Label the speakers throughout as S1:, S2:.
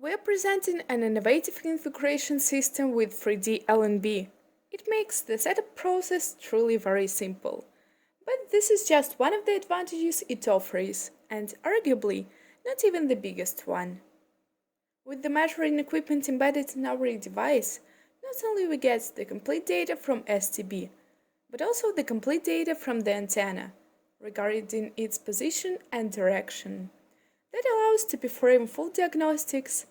S1: We are presenting an innovative configuration system with 3D LNB. It makes the setup process truly very simple. But this is just one of the advantages it offers, and arguably not even the biggest one. With the measuring equipment embedded in our device, not only we get the complete data from STB, but also the complete data from the antenna, regarding its position and direction. That allows to perform full diagnostics,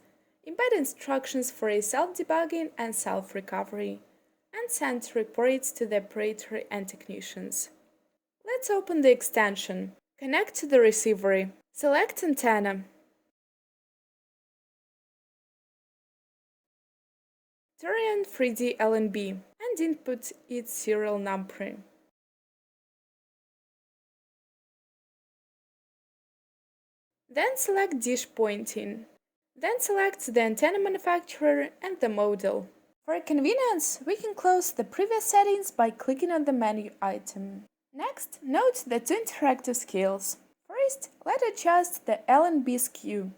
S1: embed instructions for a self-debugging and self-recovery, and send reports to the operator and technicians. Let's open the extension. Connect to the receiver. Select antenna. Turn on 3D LNB and input its serial number. Then select dish pointing. Then select the antenna manufacturer and the model. For convenience, we can close the previous settings by clicking on the menu item. Next, note the two interactive scales. First, let's adjust the LNB skew.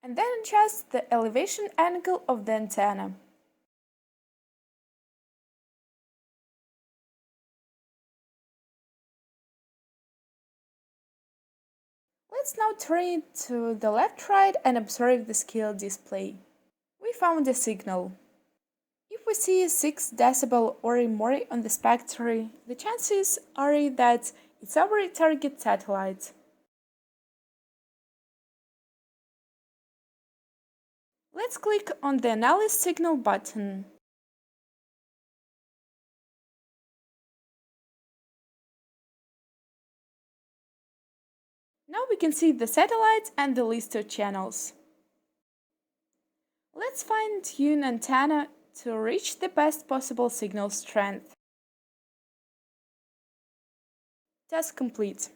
S1: And then adjust the elevation angle of the antenna. Let's now turn it to the left-right and observe the scale display. We found a signal. If we see 6 dB or more on the spectra, the chances are that it's our target satellite. Let's click on the Analyze Signal button. Now we can see the satellites and the list of channels. Let's fine-tune antenna to reach the best possible signal strength. Task complete.